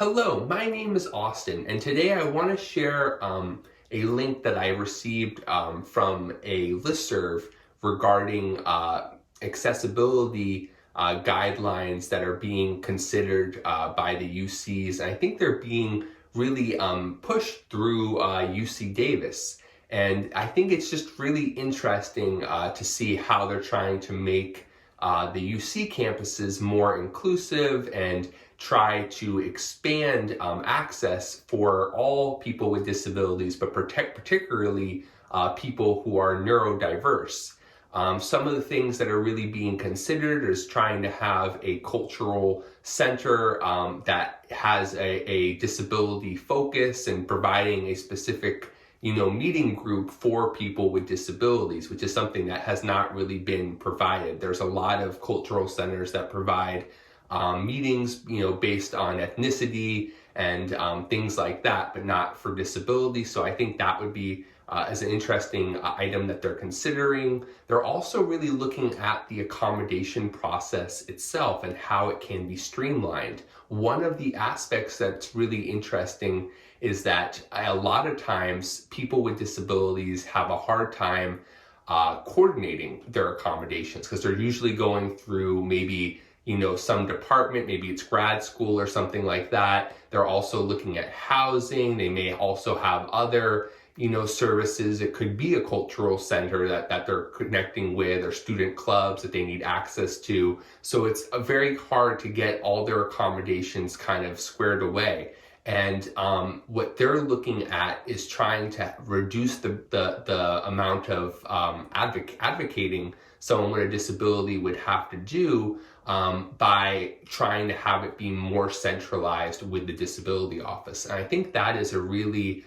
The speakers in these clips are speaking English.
Hello, my name is Austin, and today I want to share a link that I received from a listserv regarding accessibility guidelines that are being considered by the UCs. And I think they're being really pushed through UC Davis. And I think it's just really interesting to see how they're trying to make the UC campuses more inclusive and try to expand access for all people with disabilities, but particularly people who are neurodiverse. Some of the things that are really being considered is trying to have a cultural center that has a disability focus and providing a specific meeting group for people with disabilities, which is something that has not really been provided. There's a lot of cultural centers that provide meetings, based on ethnicity and things like that, but not for disability. So I think that would be as an interesting item that they're considering. They're also really looking at the accommodation process itself and how it can be streamlined. One of the aspects that's really interesting is that a lot of times people with disabilities have a hard time coordinating their accommodations because they're usually going through maybe some department, maybe it's grad school or something like that. They're also looking at housing. They may also have other services. It could be a cultural center that they're connecting with, or student clubs that they need access to. So it's very hard to get all their accommodations kind of squared away. And what they're looking at is trying to reduce the amount of advocating someone with a disability would have to do by trying to have it be more centralized with the disability office. And I think that is a really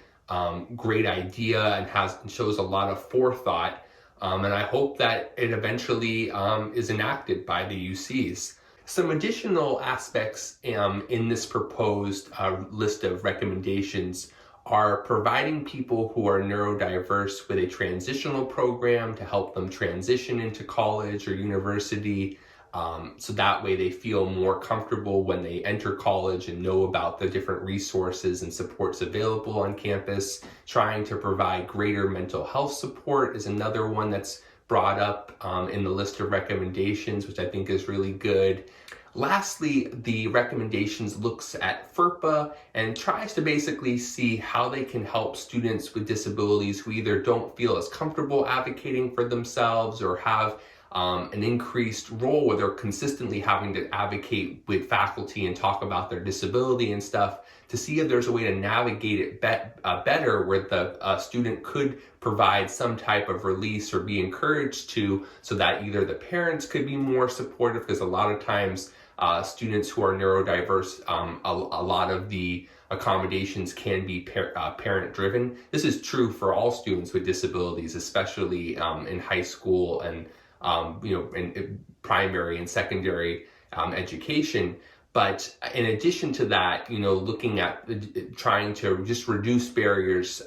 great idea and shows a lot of forethought. And I hope that it eventually is enacted by the UCs. Some additional aspects in this proposed list of recommendations are providing people who are neurodiverse with a transitional program to help them transition into college or university. So that way they feel more comfortable when they enter college and know about the different resources and supports available on campus. Trying to provide greater mental health support is another one that's brought up in the list of recommendations, which I think is really good. Lastly, the recommendations looks at FERPA and tries to basically see how they can help students with disabilities who either don't feel as comfortable advocating for themselves or have an increased role where they're consistently having to advocate with faculty and talk about their disability and stuff, to see if there's a way to navigate it better, where the student could provide some type of release or be encouraged to, so that either the parents could be more supportive, because a lot of times students who are neurodiverse, a lot of the accommodations can be parent driven. This is true for all students with disabilities, especially in high school and in primary and secondary education. But in addition to that, looking at trying to just reduce barriers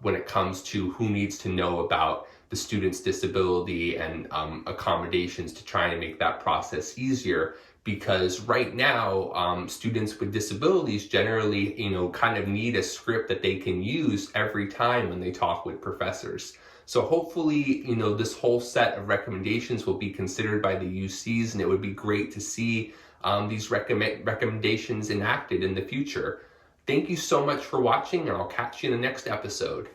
when it comes to who needs to know about the student's disability and accommodations, to try to make that process easier. Because right now, students with disabilities generally, kind of need a script that they can use every time when they talk with professors. So hopefully, this whole set of recommendations will be considered by the UCs, and it would be great to see these recommendations enacted in the future. Thank you so much for watching, and I'll catch you in the next episode.